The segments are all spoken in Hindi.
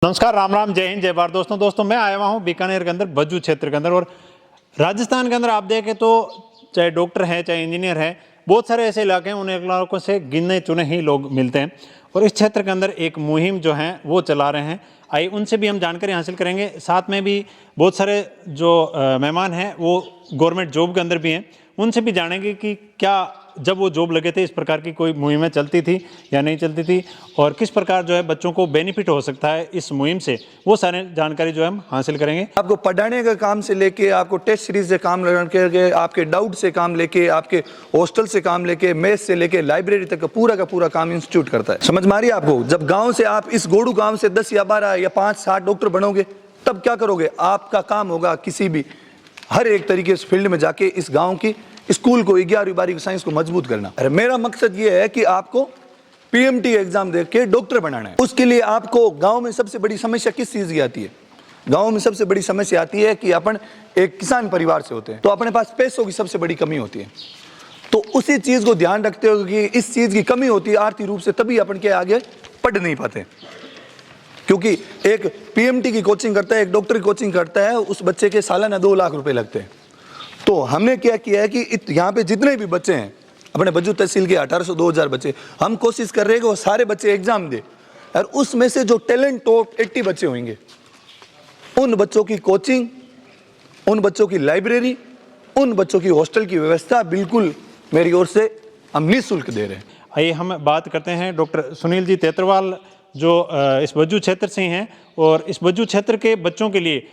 नमस्कार, राम राम, जय हिंद, जय भारत। दोस्तों मैं आया हुआ हूँ बीकानेर के अंदर, भज्जू क्षेत्र के अंदर। और राजस्थान के अंदर आप देखें तो चाहे डॉक्टर है चाहे इंजीनियर है, बहुत सारे ऐसे इलाके हैं, उन इलाकों से गिने चुने ही लोग मिलते हैं। और इस क्षेत्र के अंदर एक मुहिम जो है वो चला रहे हैं। आइए उनसे भी हम जानकारी हासिल करेंगे। साथ में भी बहुत सारे जो मेहमान हैं वो गवर्नमेंट जॉब के अंदर भी हैं, उनसे भी जानेंगे कि क्या जब वो जॉब लगे थे इस प्रकार की कोई मुहिमें चलती थी या नहीं चलती थी, और किस प्रकार जो है बच्चों को बेनिफिट हो सकता है इस मुहिम से, वो सारे जानकारी जो है हम हासिल करेंगे। आपको पढ़ाने का काम से लेके, आपको टेस्ट सीरीज से काम लेके, आपके डाउट से काम लेके, आपके हॉस्टल से काम लेके, मेस से लेके लाइब्रेरी तक का पूरा काम इंस्टीट्यूट करता है। समझ में आ रही है आपको? जब गांव से आप इस गोड़ू गांव से 10 या 12 या 5-7 डॉक्टर बनोगे, तब क्या करोगे? आपका काम होगा किसी भी हर एक तरीके से फील्ड में जाके इस गांव की स्कूल को 11वीं 12वीं साइंस को मजबूत करना। अरे मेरा मकसद ये है कि आपको पीएमटी एग्जाम दे के डॉक्टर बनाना है। उसके लिए आपको गांव में सबसे बड़ी समस्या किस चीज की आती है? गांव में सबसे बड़ी समस्या आती है कि अपन एक किसान परिवार से होते हैं, तो अपने पास पैसों की सबसे बड़ी कमी होती है। तो उसी चीज को ध्यान रखते हुए कि इस चीज की कमी होती है आर्थिक रूप से, तभी अपन के आगे पढ़ नहीं पाते। क्योंकि एक पीएमटी की कोचिंग करता है, एक डॉक्टर की कोचिंग करता है, उस बच्चे के सालाना 2 लाख रुपए लगते हैं। तो हमने क्या किया है कि यहाँ पे जितने भी बच्चे हैं अपने भज्जू तहसील के 1800-2000 बच्चे, हम कोशिश कर रहे हैं कि वो सारे बच्चे एग्जाम दे, और उसमें से जो टैलेंट टॉप 80 बच्चे होंगे, उन बच्चों की कोचिंग, उन बच्चों की लाइब्रेरी, उन बच्चों की हॉस्टल की व्यवस्था बिल्कुल मेरी ओर से हम निःशुल्क दे रहे हैं। आइए हम बात करते हैं डॉक्टर सुनील जी तेतरवाल, जो इस भज्जू क्षेत्र से हैं, और इस भज्जू क्षेत्र के बच्चों के लिए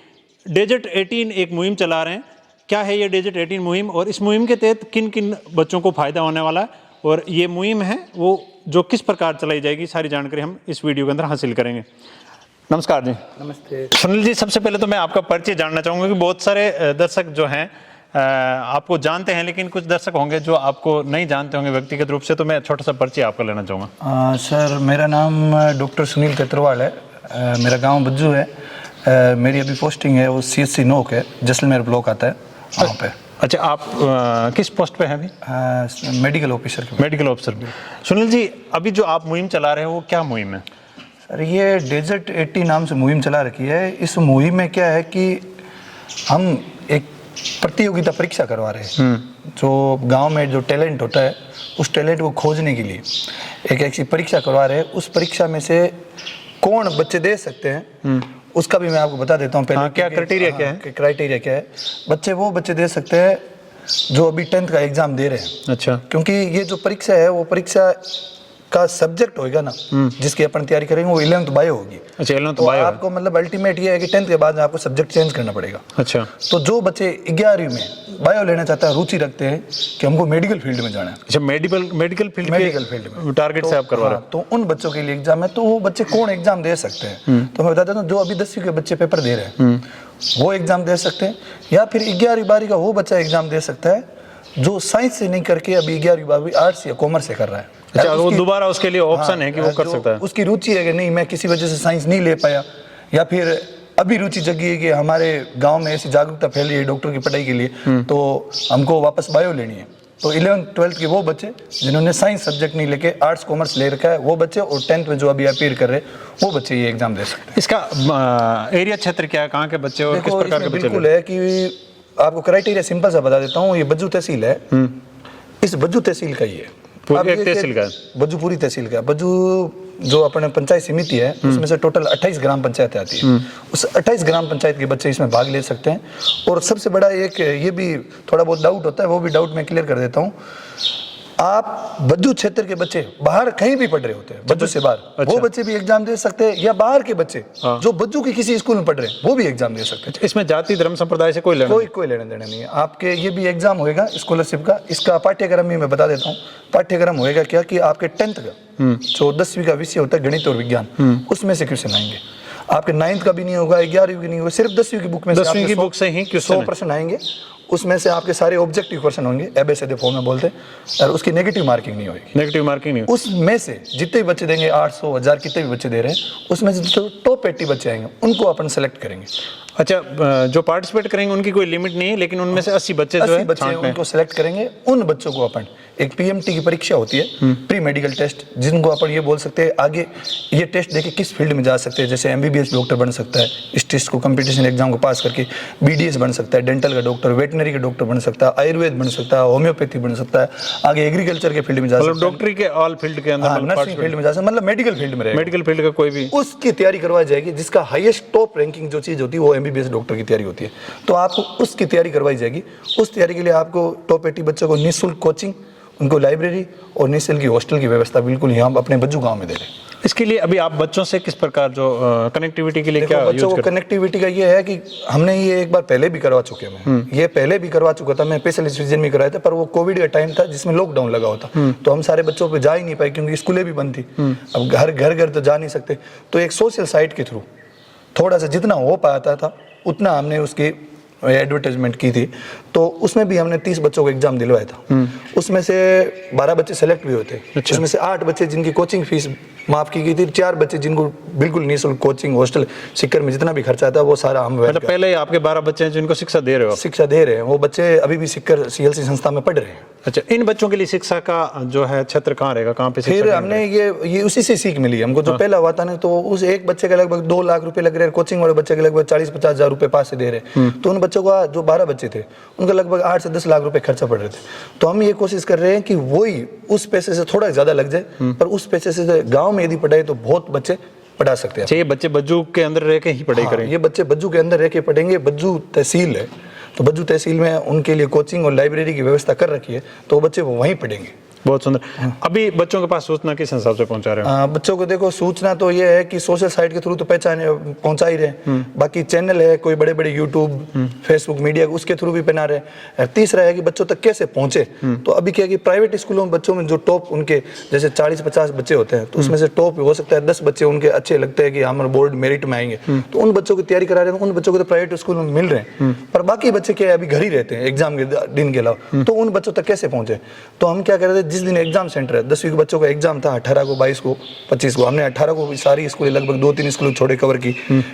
डेजर्ट 18 एक मुहिम चला रहे हैं। क्या है ये डेजर्ट 18 मुहिम, और इस मुहिम के तहत किन किन बच्चों को फायदा होने वाला है, और ये मुहिम है वो जो किस प्रकार चलाई जाएगी, सारी जानकारी हम इस वीडियो के अंदर हासिल करेंगे। नमस्कार जी। नमस्ते सुनील जी, सबसे पहले तो मैं आपका परिचय जानना चाहूँगा कि बहुत सारे दर्शक जो हैं आपको जानते हैं, लेकिन कुछ दर्शक होंगे जो आपको नहीं जानते होंगे व्यक्तिगत रूप से, तो मैं छोटा सा परिचय आपका लेना चाहूँगा। सर, मेरा नाम डॉक्टर सुनील तेतरवाल है। मेरा गाँव भज्जू है। मेरी अभी पोस्टिंग है वो CSC नोक है, जैसलमेर ब्लॉक आता है वहाँ पे। अच्छा, आप किस पोस्ट पे हैं अभी? Medical officer. Medical officer. Sunil ji, अभी जो आप मुहिम चला रहे हैं वो क्या मुहिम है? सर, ये डेजर्ट 80 नाम से मुहिम चला रखी है। इस मुहिम में क्या है कि हम एक प्रतियोगिता परीक्षा करवा रहे हैं। जो गांव में जो टैलेंट होता है, उस टैलेंट को खोजने के लिए एक ऐसी परीक्षा करवा रहे हैं। उस परीक्षा में से कौन बच्चे दे सकते हैं, उसका भी मैं आपको बता देता हूँ पहले। क्या क्राइटेरिया क्या है? क्राइटेरिया क्या है? वो बच्चे दे सकते हैं जो अभी 10th का एग्जाम दे रहे हैं। अच्छा। क्योंकि ये जो परीक्षा है वो परीक्षा का सब्जेक्ट होगा ना, जिसकी अपन तैयारी करेंगे, वो 11th बायो होगी। अच्छा, 11th तो बायो। आपको मतलब अल्टीमेट ये है कि 10th के बाद आपको सब्जेक्ट चेंज करना पड़ेगा। अच्छा। तो जो बच्चे 11वीं में बायो लेना चाहता है, रुचि रखते हैं कि हमको मेडिकल फील्ड में जाना है। अच्छा, मेडिकल फील्ड में टारगेट से आप करवा रहे हैं। तो उन बच्चों के लिए एग्जाम है। तो वो बच्चे कौन एग्जाम दे सकते हैं? तो मैं बताता हूँ, जो अभी 10वीं के बच्चे पेपर दे रहे हैं वो एग्जाम दे सकते हैं, या फिर 11वीं 12वीं का वो बच्चा एग्जाम दे सकता है जो साइंस से नहीं करके अभी 11वीं 12वीं आर्ट्स या कॉमर्स से कर रहा है। अच्छा, वो दोबारा उसके लिए ऑप्शन है कि वो कर सकता है। उसकी रुचि है कि नहीं, मैं किसी वजह से साइंस नहीं ले पाया, या फिर अभी रुचि जगी है कि हमारे गांव में ऐसी जागरूकता फैल रही है डॉक्टर की पढ़ाई के लिए, तो हमको वापस बायो लेनी है। तो 11th 12th के वो बच्चे जिन्होंने साइंस सब्जेक्ट नहीं लेके आर्ट्स कॉमर्स ले रखा है, वो बच्चे, और 10th में जो अभी अपीयर कर रहे हैं वो बच्चे ये एग्जाम दे सकते हैं। इसका एरिया क्षेत्र क्या है, कहाँ के बच्चे और किस प्रकार के बच्चे? बिल्कुल है कि आपको क्राइटेरिया सिंपल सा बता देता हूँ। ये भज्जू तहसील है, इस भज्जू तहसील का ही है। एक तहसील का भज्जू पूरी तहसील का। भज्जू जो अपने पंचायत समिति है, उसमें से टोटल 28 ग्राम पंचायत आती है। उस 28 ग्राम पंचायत के बच्चे इसमें भाग ले सकते हैं। और सबसे बड़ा एक ये भी थोड़ा बहुत डाउट होता है, वो भी डाउट मैं क्लियर कर देता हूँ। आप भज्जू क्षेत्र के बच्चे बाहर कहीं भी पढ़ रहे होते हैं, भज्जू से बाहर, अच्छा, वो बच्चे भी एग्जाम दे सकते हैं, या बाहर के बच्चे जो भज्जू के किसी स्कूल में पढ़ रहे हैं वो भी एग्जाम दे सकते हैं। इसमें जाति धर्म संप्रदाय से कोई लेना देना नहीं है। आपके ये भी एग्जाम होएगा स्कॉलरशिप का। इसका पाठ्यक्रम भी मैं बता देता हूँ। पाठ्यक्रम होएगा क्या कि आपके 10th का जो 10वीं का विषय होता है गणित और विज्ञान, उसमें से क्वेश्चन आएंगे। आपके 9th का भी नहीं होगा, 11वीं की नहीं होगा, सिर्फ 10वीं की बुक में 10वीं की बुक से ही 100% आएंगे। उसमें से आपके सारे ऑब्जेक्टिव क्वेश्चन होंगे, ABCD फॉर्म में बोलते हैं, और उसकी नेगेटिव मार्किंग नहीं होगी। नेगेटिव मार्किंग नहीं। उसमें से जितने भी बच्चे देंगे, 800 1000 कितने भी बच्चे दे रहे हैं, उसमें से जो टॉप 80 बच्चे आएंगे उनको अपन सेलेक्ट करेंगे। अच्छा, जो पार्टिसिपेट करेंगे उनकी कोई लिमिट नहीं है, लेकिन उनमें से 80 बच्चे जो 80 है बच्चे हैं, छांटने हैं। उनको सेलेक्ट करेंगे। उन बच्चों को अपन एक पीएमटी की परीक्षा होती है, प्री मेडिकल टेस्ट, जिनको अपन ये बोल सकते हैं आगे ये टेस्ट देके किस फील्ड में जा सकते हैं। जैसे एमबीबीएस डॉक्टर बन सकता है इस टेस्ट को कंपटीशन एग्जाम को पास करके, बीडीएस बन सकता है, डेंटल का डॉक्टर, वेटनरी का डॉक्टर बन सकता है, आयुर्वेद बन सकता है, होम्योपैथी बन सकता है, आगे एग्रीकल्चर के फील्ड में जा मतलब सकता है, डॉक्टरी के ऑल फील्ड के अंदर, मतलब नर्सिंग फील्ड में जा सकता है, मतलब मेडिकल फील्ड में रहेगा। मेडिकल फील्ड का कोई भी उसकी तैयारी करवाई जाएगी। जिसका हाईएस्ट टॉप रैंकिंग जो चीज़ होती है वो एमबीबीएस डॉक्टर की तैयारी होती है, तो आपको उसकी तैयारी करवाई जाएगी। उस तैयारी के लिए आपको टॉप 80 बच्चों को निःशुल्क कोचिंग, उनको लाइब्रेरी और निःशुल्क की हॉस्टल की व्यवस्था बिल्कुल यहाँ अपने बज्जू गांव में दे रहे हैं। इसके लिए अभी आप बच्चों से किस प्रकार जो कनेक्टिविटी के लिए देखो, क्या बच्चों यूज को करते कनेक्टिविटी का ये है कि हमने ये एक बार पहले भी करवा चुके हैं। मैं ये पहले भी करवा चुका था, मैं स्पेशलिस्ट रीजन में कराया था, पर वो कोविड का टाइम था जिसमें लॉकडाउन लगा हुआ था, तो हम सारे बच्चों पे जा ही नहीं पाए क्योंकि स्कूलें भी बंद थी। अब घर तो जा नहीं सकते, तो एक सोशल साइट के थ्रू थोड़ा सा जितना हो पाता था उतना हमने उसकी एडवर्टाइजमेंट की थी। तो उसमें भी हमने 30 बच्चों को एग्जाम दिलवाया था। उसमें से 12 बच्चे सेलेक्ट भी हुए थे। अच्छा। उसमें से 8 बच्चे जिनकी कोचिंग फीस माफ की गई थी, 4 बच्चे जिनको बिल्कुल निःशुल्क कोचिंग, हॉस्टल, सिक्कर में जितना भी खर्चा था वो सारा हम मतलब पहले ही आपके 12 बच्चे हैं जिनको शिक्षा दे रहे हो आप? शिक्षा दे रहे हैं। वो बच्चे अभी भी सिक्कर सीएलसी संस्था में पढ़ रहे हैं। अच्छा, इन बच्चों के लिए शिक्षा का जो है क्षेत्र कहाँ रहेगा, कहाँ पे शिक्षा फिर केंद्र हमने ये उसी से सीख मिली हमको। जो पहला हुआ था ना, तो उस एक बच्चे का लगभग 2 लाख रुपए लग रहे हैं, कोचिंग वाले बच्चे के लगभग 40-50 हजार रुपए पास से दे रहे हैं। तो उन बच्चों का जो 12 बच्चे थे उनका लगभग 8 से 10 लाख रुपए खर्चा पड़ रहे थे। तो हम ये कोशिश कर रहे हैं कि वही उस पैसे से थोड़ा ज्यादा लग जाए, पर उस पैसे से गाँव में यदि पढ़ाए तो बहुत बच्चे पढ़ा सकते हैं। अच्छा, ये बच्चे बज्जू के अंदर रह के ही पढ़ाई करेंगे? ये बच्चे बज्जू के अंदर रह के पढ़ेंगे। बज्जू तहसील है, तो बज्जू तहसील में उनके लिए कोचिंग और लाइब्रेरी की व्यवस्था कर रखी है, तो वो बच्चे वहीं पढ़ेंगे। बहुत सुंदर। अभी बच्चों के पास सूचना किस हिसाब से पहुंचा रहे हो? बच्चों को देखो, सूचना तो ये है कि सोशल साइट के थ्रू तो पहुंचा ही रहे हैं। बाकी चैनल है कोई बड़े बड़े यूट्यूब, फेसबुक, मीडिया, उसके थ्रू भी बना रहे हैं। तीसरा है कि बच्चों तक कैसे पहुंचे। तो अभी क्या है कि प्राइवेट स्कूलों में बच्चों में जो टॉप उनके जैसे 40-50 बच्चे होते हैं, तो उसमें से टॉप हो सकता है 10 बच्चे उनके अच्छे लगते हैं कि हमारे बोर्ड मेरिट में आएंगे, तो उन बच्चों की तैयारी करा रहे हैं। उन बच्चों को तो प्राइवेट स्कूल में मिल रहे हैं, पर बाकी बच्चे क्या है अभी घर ही रहते हैं एग्जाम के दिन के अलावा, तो उन बच्चों तक कैसे पहुंचे। तो हम क्या कर रहे थे, जिस दिन एग्जाम सेंटर 10वीं के बच्चों का एग्जाम था 18 को, 22 को, 25 को, हमने 18 को सारी स्कूल लगभग 2-3 स्कूल छोड़े कवर की,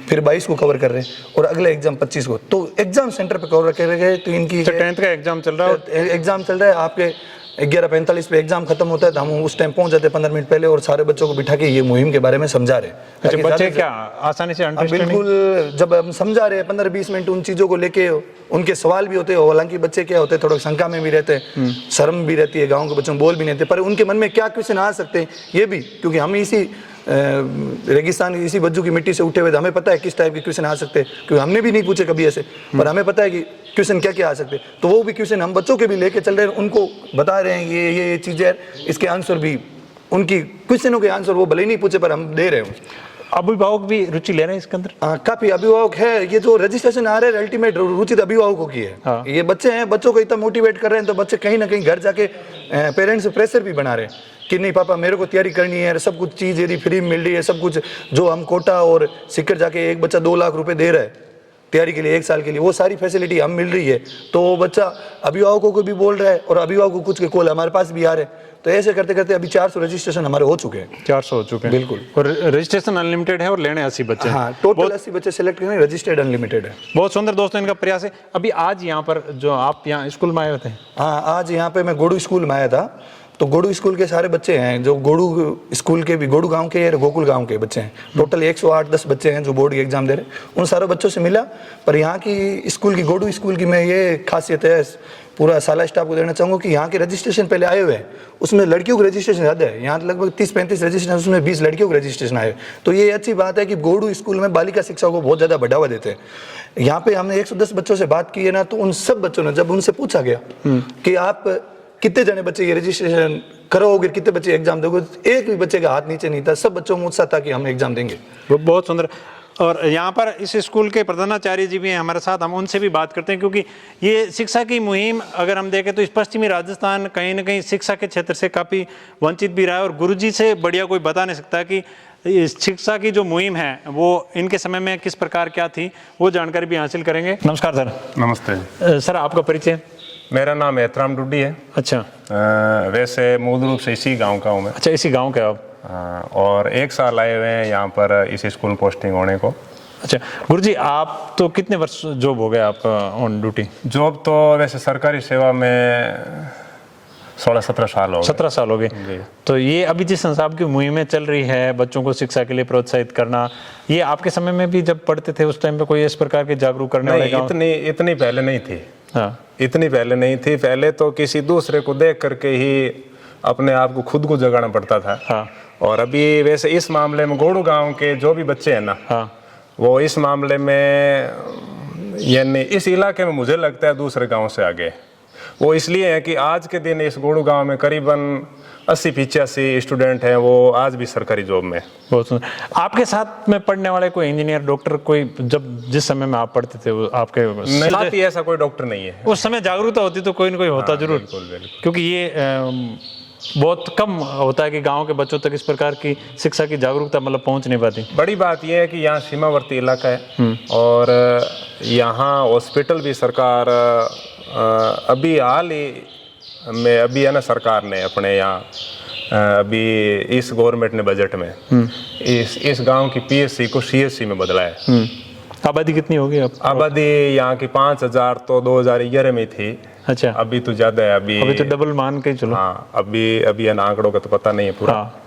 फिर 22 को कवर कर रहे हैं और अगले एग्जाम 25 को। तो एग्जाम सेंटर पे कवर कर रहे हैं। तो इनकी 10th का एग्जाम चल रहा है, एग्जाम चल रहा है, आपके 11:45 पे एग्जाम खत्म होता है, तो हम उस टाइम पहुंच जाते हैं 15 मिनट पहले और सारे बच्चों को बिठा के ये मुहिम के बारे में समझा रहे हैं। अच्छा, बच्चे क्या आसानी से अंडरस्टैंडिंग? बिल्कुल, जब हम समझा रहे हैं 15-20 मिनट उन चीज़ों को लेके, उनके सवाल भी होते हैं। हालांकि बच्चे क्या होते हैं, थोड़ा शंका में भी रहते हैं, शर्म भी रहती है, गाँव के बच्चों बोल भी नहीं थे, पर उनके मन में क्या क्वेश्चन आ सकते हैं ये भी, क्योंकि हम इसी रेगिस्तान की, इसी बज्जू की मिट्टी से उठे हुए, हमें पता है किस टाइप के क्वेश्चन आ सकते हैं, क्योंकि हमने भी नहीं पूछे कभी ऐसे, पर हमें पता है कि क्वेश्चन क्या क्या आ सकते हैं। तो वो भी क्वेश्चन हम बच्चों के भी लेके चल रहे हैं, उनको बता रहे हैं ये चीज़ें, इसके आंसर भी, उनकी क्वेश्चनों के आंसर वो भले ही नहीं पूछे पर हम दे रहे हैं। अभिभावक भी रुचि ले रहे हैं इसके अंदर? काफी अभिभावक है। ये जो रजिस्ट्रेशन आ रहा है अल्टीमेट रुचि अभिभावकों की है। हाँ। ये बच्चे हैं, बच्चों को इतना मोटिवेट कर रहे हैं, तो बच्चे कहीं ना कहीं घर जाके पेरेंट्स प्रेशर भी बना रहे हैं कि नहीं पापा मेरे को तैयारी करनी है, सब कुछ चीज़ यदि फ्री मिल रही है, सब कुछ जो हम कोटा और सिक्कर जाके एक बच्चा 2 लाख रुपए दे रहा है तैयारी के लिए 1 साल के लिए, वो सारी फैसिलिटी हम मिल रही है, तो वो बच्चा अभिभावकों को भी बोल रहा है और अभिभावकों कुछ के कॉल हमारे पास भी आ रहे हैं। तो ऐसे करते करते अभी 400 रजिस्ट्रेशन हमारे हो चुके हैं। 400 हो चुके हैं, बिल्कुल। और रजिस्ट्रेशन अनलिमिटेड है और लेने 80 बच्चे हैं। हाँ, टोटल 80 बच्चे सेलेक्ट करने, रजिस्टर्ड अनलिमिटेड है। बहुत सुंदर दोस्तों इनका प्रयास है। अभी आज यहाँ पर जो आप यहाँ स्कूल में आए होते हैं? हाँ, आज यहाँ पे मैं गोडू स्कूल में आया था। तो गोडू स्कूल के सारे बच्चे हैं जो गोडू स्कूल के भी, गोडू गांव के और गोकुल गांव के बच्चे हैं। टोटल 108-10 बच्चे हैं जो बोर्ड के एग्जाम दे रहे हैं। उन सारे बच्चों से मिला, पर यहाँ की स्कूल की, गोडू स्कूल की मैं ये खासियत है, पूरा साला स्टाफ को देना चाहूँगा कि यहाँ के रजिस्ट्रेशन पहले आए हुए हैं, उसमें लड़कियों के रजिस्ट्रेशन ज़्यादा है। यहाँ लगभग 30-35 रजिस्ट्रेशन, उसमें 20 लड़कियों के रजिस्ट्रेशन आए। तो ये अच्छी बात है कि गोडू स्कूल में बालिका शिक्षा को बहुत ज़्यादा बढ़ावा देते हैं। यहाँ पे हमने 110 बच्चों से बात की है ना, तो उन सब बच्चों ने, जब उनसे पूछा गया कि आप कितने जने बच्चे ये रजिस्ट्रेशन करोगे, कितने बच्चे एग्जाम दोगे, एक भी बच्चे का हाथ नीचे नहीं था। सब बच्चों में उत्साह था कि हम एग्जाम देंगे। बहुत सुंदर। और यहाँ पर इस स्कूल के प्रधानाचार्य जी भी हैं हमारे साथ, हम उनसे भी बात करते हैं, क्योंकि ये शिक्षा की मुहिम अगर हम देखें तो इस पश्चिमी राजस्थान कहीं ना कहीं शिक्षा के क्षेत्र से काफ़ी वंचित भी रहा है, और गुरुजी से बढ़िया कोई बता नहीं सकता कि इस शिक्षा की जो मुहिम है वो इनके समय में किस प्रकार क्या थी, वो जानकारी भी हासिल करेंगे। नमस्कार सर। नमस्ते सर, आपका परिचय? मेरा नाम एहतराम डुड्डी है। अच्छा। वैसे मूल रूप से इसी गांव का हूँ मैं। अच्छा, इसी गांव के आप? और 1 साल आए हुए हैं यहाँ पर इस स्कूल पोस्टिंग होने को। अच्छा गुरुजी, आप तो कितने वर्ष जॉब हो गया आपका ऑन ड्यूटी? जॉब तो वैसे सरकारी सेवा में 16-17 साल हो गए। 17 साल हो गए। तो ये अभी जिस हिसाब की मुहिमें चल रही है बच्चों को शिक्षा के लिए प्रोत्साहित करना, ये आपके समय में भी जब पढ़ते थे उस टाइम पे कोई इस प्रकार के जागरूक करने वाले गाँव? इतनी पहले नहीं थी। हाँ, इतनी पहले नहीं थी। पहले तो किसी दूसरे को देख करके ही अपने आप को खुद को जगाना पड़ता था। हाँ, और अभी वैसे इस मामले में गोड़ू गांव के जो भी बच्चे हैं ना, हाँ, वो इस मामले में यानी इस इलाके में मुझे लगता है दूसरे गांव से आगे। वो इसलिए है कि आज के दिन इस गोड़ू गांव में करीबन 80-85 स्टूडेंट हैं, वो आज भी सरकारी जॉब में। बहुत सुंदर। आपके साथ में पढ़ने वाले कोई इंजीनियर, डॉक्टर, कोई जब जिस समय में आप पढ़ते थे वो आपके साथ ही ऐसा कोई डॉक्टर नहीं है। उस समय जागरूकता होती तो कोई ना कोई होता जरूर। बिल्कुल बिल्कुल। क्योंकि ये बहुत कम होता है कि गांव के बच्चों तक इस प्रकार की शिक्षा की जागरूकता मतलब पहुंच नहीं पाती। बड़ी बात यह है कि यहाँ सीमावर्ती इलाका है और यहाँ हॉस्पिटल भी सरकार अभी हाल ही में अभी है ना, सरकार ने अपने यहाँ अभी इस गवर्नमेंट ने बजट में इस गांव की पीएससी को सीएससी में बदला है। आबादी कितनी होगी अब? आबादी यहाँ की 5000 तो 2011 में थी। अच्छा, अभी तो ज्यादा है। अभी तो डबल मान के चलो। हाँ, अभी है ना, आंकड़ों का तो पता नहीं है पूरा। हाँ।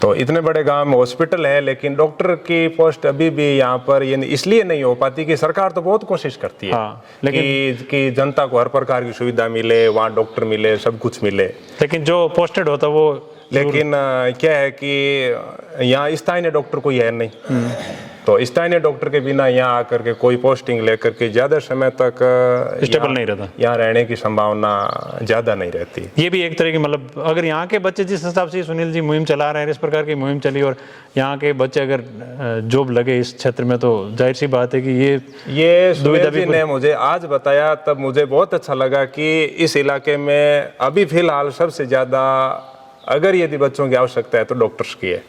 तो इतने बड़े गांव में हॉस्पिटल है, लेकिन डॉक्टर की पोस्ट अभी भी यहाँ पर ये इसलिए नहीं हो पाती कि सरकार तो बहुत कोशिश करती है। हाँ, लेकिन कि जनता को हर प्रकार की सुविधा मिले, वहाँ डॉक्टर मिले, सब कुछ मिले। लेकिन जो पोस्टेड होता वो, लेकिन क्या है कि यहाँ स्थानीय डॉक्टर कोई है नहीं। तो स्थानीय डॉक्टर के बिना यहाँ आकर के कोई पोस्टिंग लेकर के ज्यादा समय तक स्टेबल नहीं रहता, यहाँ रहने की संभावना ज्यादा नहीं रहती। ये भी एक तरह की मतलब अगर यहाँ के बच्चे जिस हिसाब से सुनील जी मुहिम चला रहे हैं, इस प्रकार की मुहिम चली और यहाँ के बच्चे अगर जॉब लगे इस क्षेत्र में, तो जाहिर सी बात है कि ये सुनील जी ने मुझे आज बताया, तब मुझे बहुत अच्छा लगा कि इस इलाके में अभी फिलहाल सबसे ज्यादा अगर यदि बच्चों की आवश्यकता है तो डॉक्टर्स की है।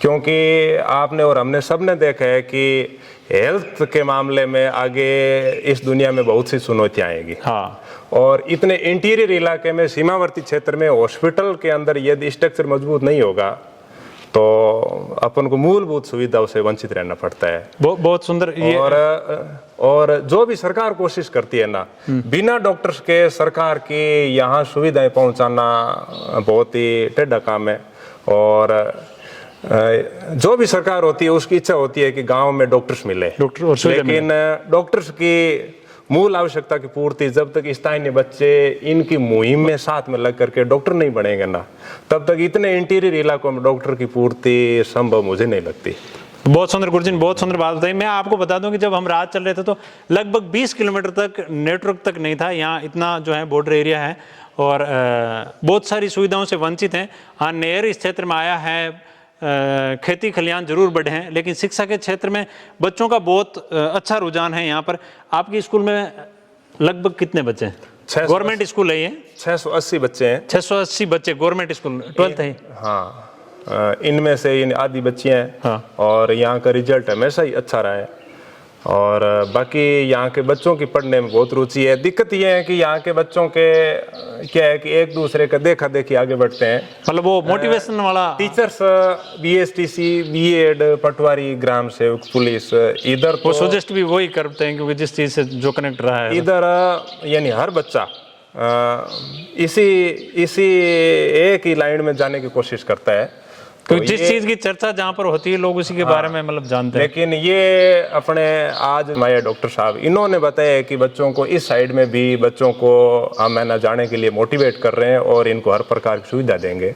क्योंकि आपने और हमने सबने देखा है कि हेल्थ के मामले में आगे इस दुनिया में बहुत सी चुनौतियां आएगी। हाँ, और इतने इंटीरियर इलाके में, सीमावर्ती क्षेत्र में हॉस्पिटल के अंदर यदि स्ट्रक्चर मजबूत नहीं होगा तो अपन को मूलभूत सुविधाओं से वंचित रहना पड़ता है। बहुत सुंदर। ये और जो भी सरकार कोशिश करती है ना, बिना डॉक्टर्स के सरकार की यहाँ सुविधाएं पहुंचाना बहुत ही टेढ़ा काम है। और जो भी सरकार होती है उसकी इच्छा होती है कि गांव में डॉक्टर्स मिले, लेकिन डॉक्टर्स की मूल आवश्यकता की पूर्ति जब तक स्थानीय बच्चे इनकी मुहिम में साथ में लग करके डॉक्टर नहीं बनेंगे ना, तब तक इतने इंटीरियर इलाकों में डॉक्टर की पूर्ति संभव मुझे नहीं लगती। बहुत सुंदर गुरुजी ने बहुत सुंदर बात बताई। मैं आपको बता दूं कि जब हम रात चल रहे थे तो लगभग 20 किलोमीटर तक नेटवर्क तक नहीं था। यहाँ इतना जो है बॉर्डर एरिया है और बहुत सारी सुविधाओं से वंचित हैं। हाँ, नहर इस क्षेत्र में आया है, खेती खलियान जरूर बढ़े हैं, लेकिन शिक्षा के क्षेत्र में बच्चों का बहुत अच्छा रुझान है। यहाँ पर आपके स्कूल में लगभग कितने बच्चे हैं? गवर्नमेंट स्कूल है ये? 680 बच्चे हैं। 680 बच्चे गवर्नमेंट स्कूल, 12th है। हाँ, इनमें से आधी बच्चियां हैं। हाँ। और यहाँ का रिजल्ट हमेशा ही अच्छा रहा है और बाकी यहाँ के बच्चों की पढ़ने में बहुत रुचि है। दिक्कत यह है कि यहाँ के बच्चों के क्या है कि एक दूसरे का देखा देखी आगे बढ़ते हैं, मतलब वो मोटिवेशन वाला। टीचर्स बीएसटीसी, बीएड, पटवारी, ग्राम सेवक, पुलिस, इधर वो सजेस्ट भी वही करते हैं क्योंकि जिस चीज से जो कनेक्ट रहा है इधर, यानी हर बच्चा इसी एक ही लाइन में जाने की कोशिश करता है। तो जिस चीज की चर्चा जहाँ पर होती है लोग उसी के बारे में मतलब जानते हैं। लेकिन ये अपने आज हमारे डॉक्टर साहब इन्होंने बताया है कि बच्चों को इस साइड में भी बच्चों को हम है ना जाने के लिए मोटिवेट कर रहे हैं और इनको हर प्रकार की सुविधा देंगे।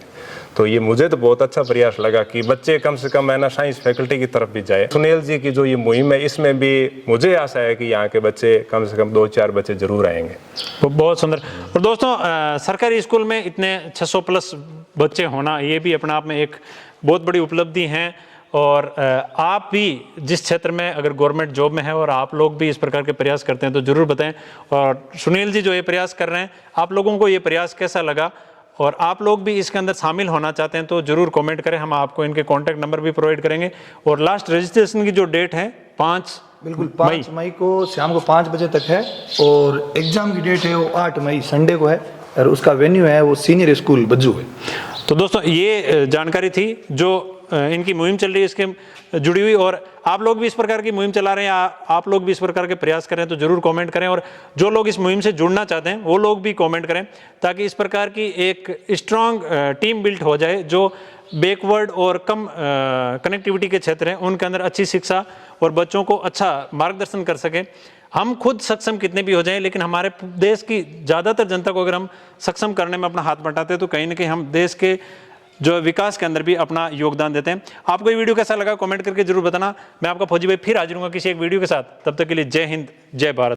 तो ये मुझे तो बहुत अच्छा प्रयास लगा कि बच्चे कम से कम है ना साइंस फैकल्टी की तरफ भी जाए। सुनील जी की जो ये मुहिम है इसमें भी मुझे आशा है कि यहाँ के बच्चे कम से कम 2-4 बच्चे जरूर आएंगे। बहुत सुंदर। और दोस्तों, सरकारी स्कूल में इतने 600 प्लस बच्चे होना ये भी अपने आप में एक बहुत बड़ी उपलब्धि है। और आप भी जिस क्षेत्र में अगर गवर्नमेंट जॉब में है और आप लोग भी इस प्रकार के प्रयास करते हैं तो ज़रूर बताएं। और सुनील जी जो ये प्रयास कर रहे हैं, आप लोगों को ये प्रयास कैसा लगा और आप लोग भी इसके अंदर शामिल होना चाहते हैं तो ज़रूर कमेंट करें। हम आपको इनके कॉन्टैक्ट नंबर भी प्रोवाइड करेंगे। और लास्ट रजिस्ट्रेशन की जो डेट है 5 बिल्कुल 5 मई को शाम को 5 बजे तक है और एग्ज़ाम की डेट है वो 8 मई संडे को है और उसका वेन्यू है वो सीनियर स्कूल बज्जू है। तो दोस्तों, ये जानकारी थी जो इनकी मुहिम चल रही है इसके जुड़ी हुई, और आप लोग भी इस प्रकार की मुहिम चला रहे हैं, आप लोग भी इस प्रकार के प्रयास करें तो जरूर कमेंट करें, और जो लोग इस मुहिम से जुड़ना चाहते हैं वो लोग भी कमेंट करें, ताकि इस प्रकार की एक स्ट्रांग टीम बिल्ट हो जाए जो बैकवर्ड और कम कनेक्टिविटी के क्षेत्र हैं उनके अंदर अच्छी शिक्षा और बच्चों को अच्छा मार्गदर्शन कर सके। हम खुद सक्षम कितने भी हो जाएं, लेकिन हमारे देश की ज़्यादातर जनता को अगर हम सक्षम करने में अपना हाथ बंटाते हैं तो कहीं ना कहीं हम देश के जो विकास के अंदर भी अपना योगदान देते हैं। आपको ये वीडियो कैसा लगा कमेंट करके जरूर बताना। मैं आपका फौजी भाई फिर हाजिर हूँगा किसी एक वीडियो के साथ, तब तक के लिए जय हिंद जय भारत।